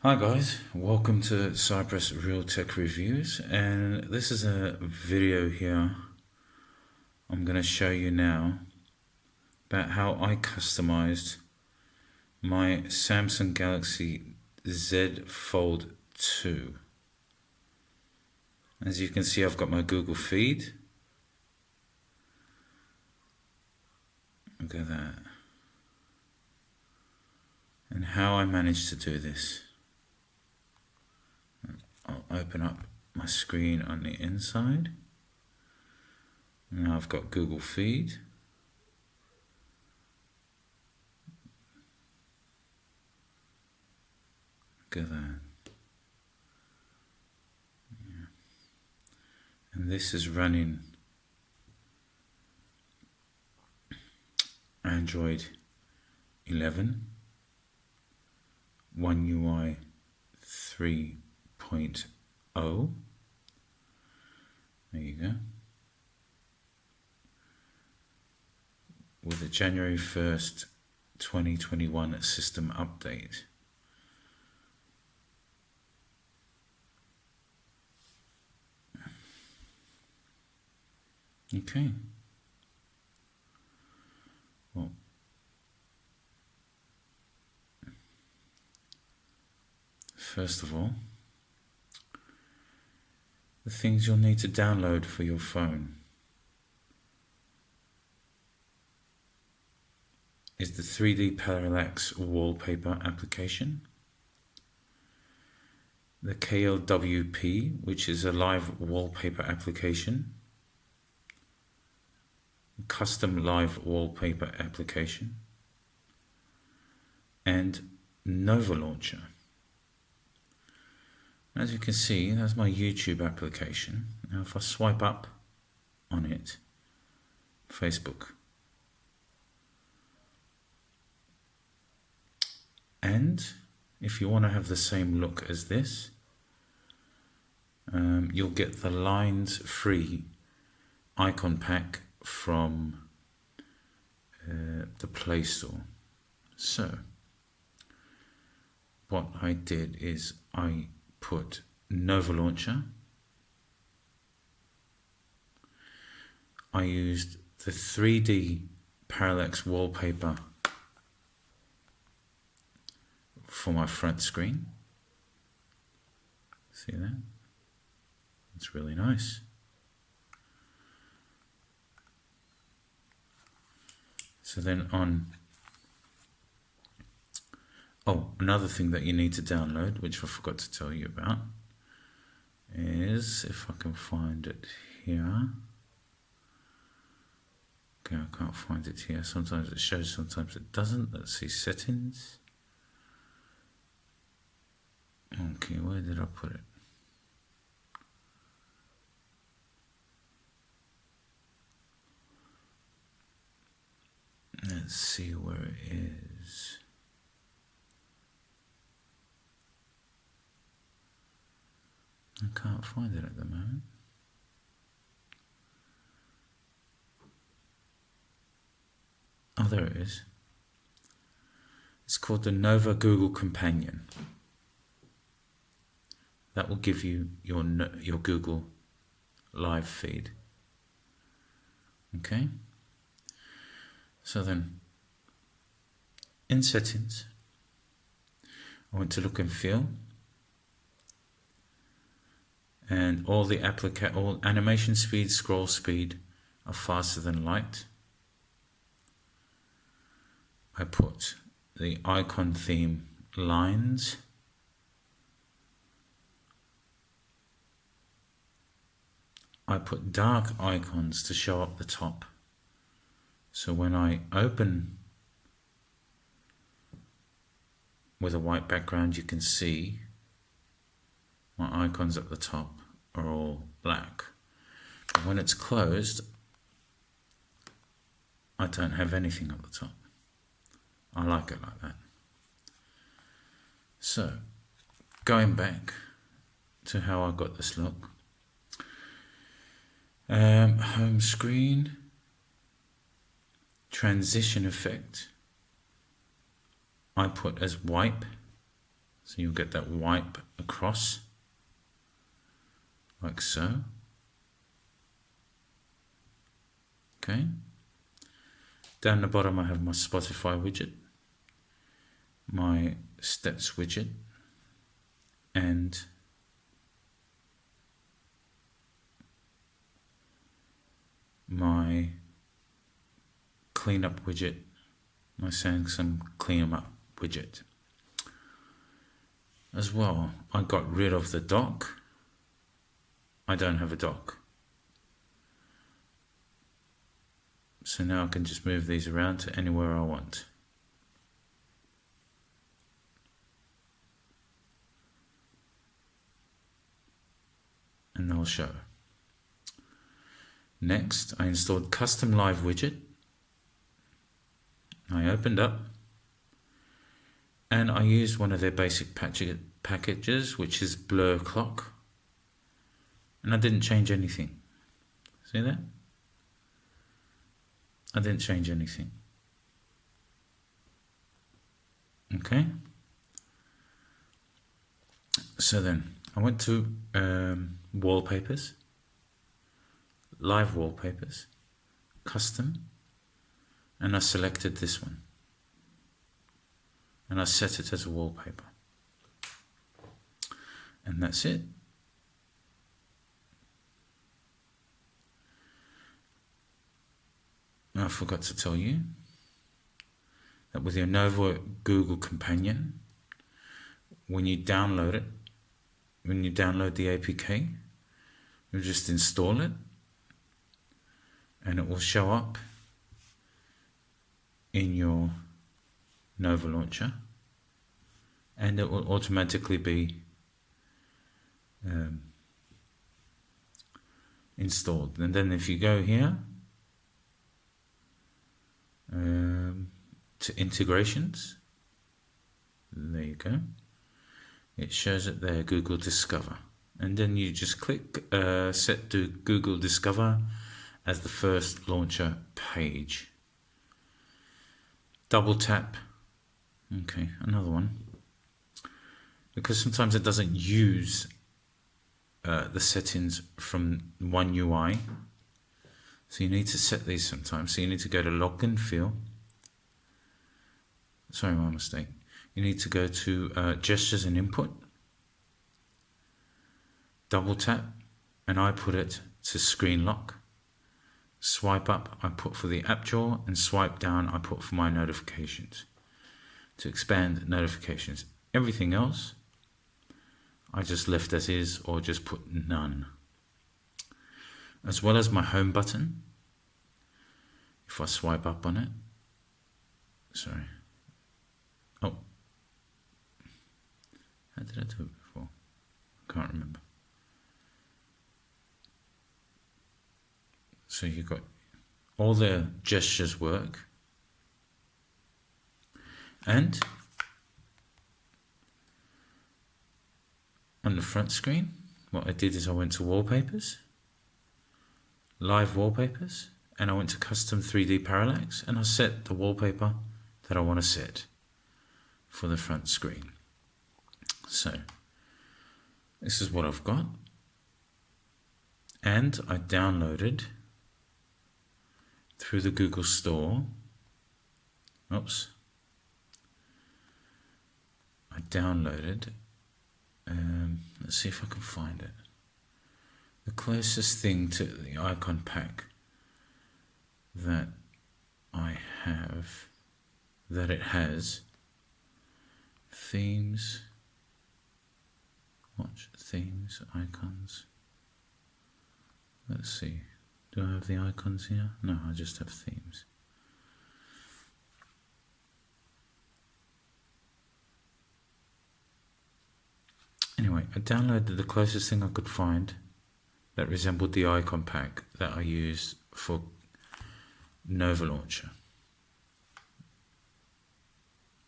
Hi guys, welcome to Cyprus Real Tech Reviews, and this is a video here I'm going to show you now about how I customized my Samsung Galaxy Z Fold 2. As you can see, I've got my Google feed. Look at that. And how I managed to do this. I'll open up my screen on the inside. Now I've got Google Feed. Look at that. Yeah. And this is running Android 11, One UI 3.0. There you go. With the January 1st, 2021 system update. Okay. Well, first of all, the things you'll need to download for your phone is the 3D Parallax Wallpaper application, the KLWP, which is a live wallpaper application, custom live wallpaper application, and Nova Launcher. As you can see, that's my YouTube application. Now if I swipe up on it, Facebook. And if you want to have the same look as this, you'll get the lines free icon pack from the Play Store. So what I did is I put Nova Launcher. I used the 3D Parallax wallpaper for my front screen. See that? It's really nice. So then another thing that you need to download, which I forgot to tell you about, is, if I can find it here. Okay, I can't find it here. Sometimes it shows, sometimes it doesn't. Let's see, settings. Okay, where did I put it? Let's see where it is. I can't find it at the moment. Oh, there it is. It's called the Nova Google Companion. That will give you your Google live feed. Okay. So then, in settings, I want to look and feel, and all animation speed, scroll speed are faster than light. I put the icon theme lines. I put dark icons to show up the top. So when I open with a white background, you can see my icons at the top are all black. But when it's closed, I don't have anything at the top. I like it like that. So, going back to how I got this look. Home screen, transition effect, I put as wipe. So you'll get that wipe across, like so. Okay. Down the bottom I have my Spotify widget, my steps widget, and my cleanup widget, my Samsung cleanup widget. As well, I got rid of the dock. I don't have a dock. So now I can just move these around to anywhere I want. And they'll show. Next, I installed Custom Live widget. I opened up and I used one of their basic packages, which is Blur Clock. And I didn't change anything. See that? I didn't change anything. Okay. So then I went to Wallpapers, Live Wallpapers, Custom, and I selected this one. And I set it as a wallpaper. And that's it. I forgot to tell you that with your Nova Google Companion, when you download it, when you download the APK, you just install it and it will show up in your Nova launcher and it will automatically be installed. And then if you go here to integrations, there you go, it shows it there, Google Discover, and then you just click set to Google Discover as the first launcher page. Double tap. Okay, another one, because sometimes it doesn't use the settings from one UI. So you need to set these sometimes. So you need to go to Login Field. Sorry, my mistake. You need to go to Gestures and Input. Double tap, and I put it to Screen Lock. Swipe up, I put for the app drawer, and swipe down, I put for my notifications. To expand notifications. Everything else, I just left as is or just put none. As well as my home button, if I swipe up on it, sorry, oh, how did I do it before? I can't remember. So you've got all the gestures work, and on the front screen, what I did is I went to Wallpapers, Live Wallpapers, and I went to Custom 3D Parallax, and I set the wallpaper that I want to set for the front screen. So this is what I've got, and I downloaded through the Google Store. Oops. I downloaded, let's see if I can find it. The closest thing to the icon pack that I have, that it has, themes, watch, themes, icons. Let's see, do I have the icons here? No, I just have themes. Anyway, I downloaded the closest thing I could find that resembled the icon pack that I use for Nova Launcher.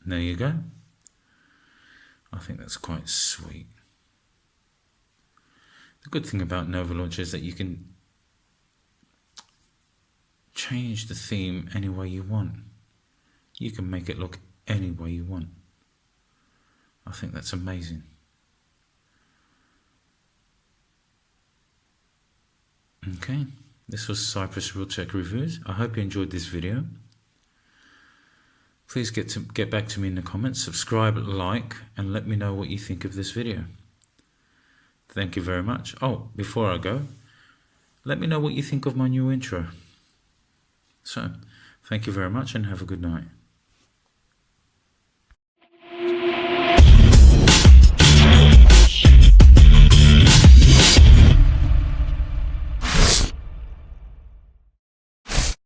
And there you go. I think that's quite sweet. The good thing about Nova Launcher is that you can change the theme any way you want. You can make it look any way you want. I think that's amazing. Okay, this was Cypress Real Tech Reviews. I hope you enjoyed this video. Please get back to me in the comments, subscribe, like, and let me know what you think of this video. Thank you very much. Oh, before I go, let me know what you think of my new intro. So, thank you very much and have a good night.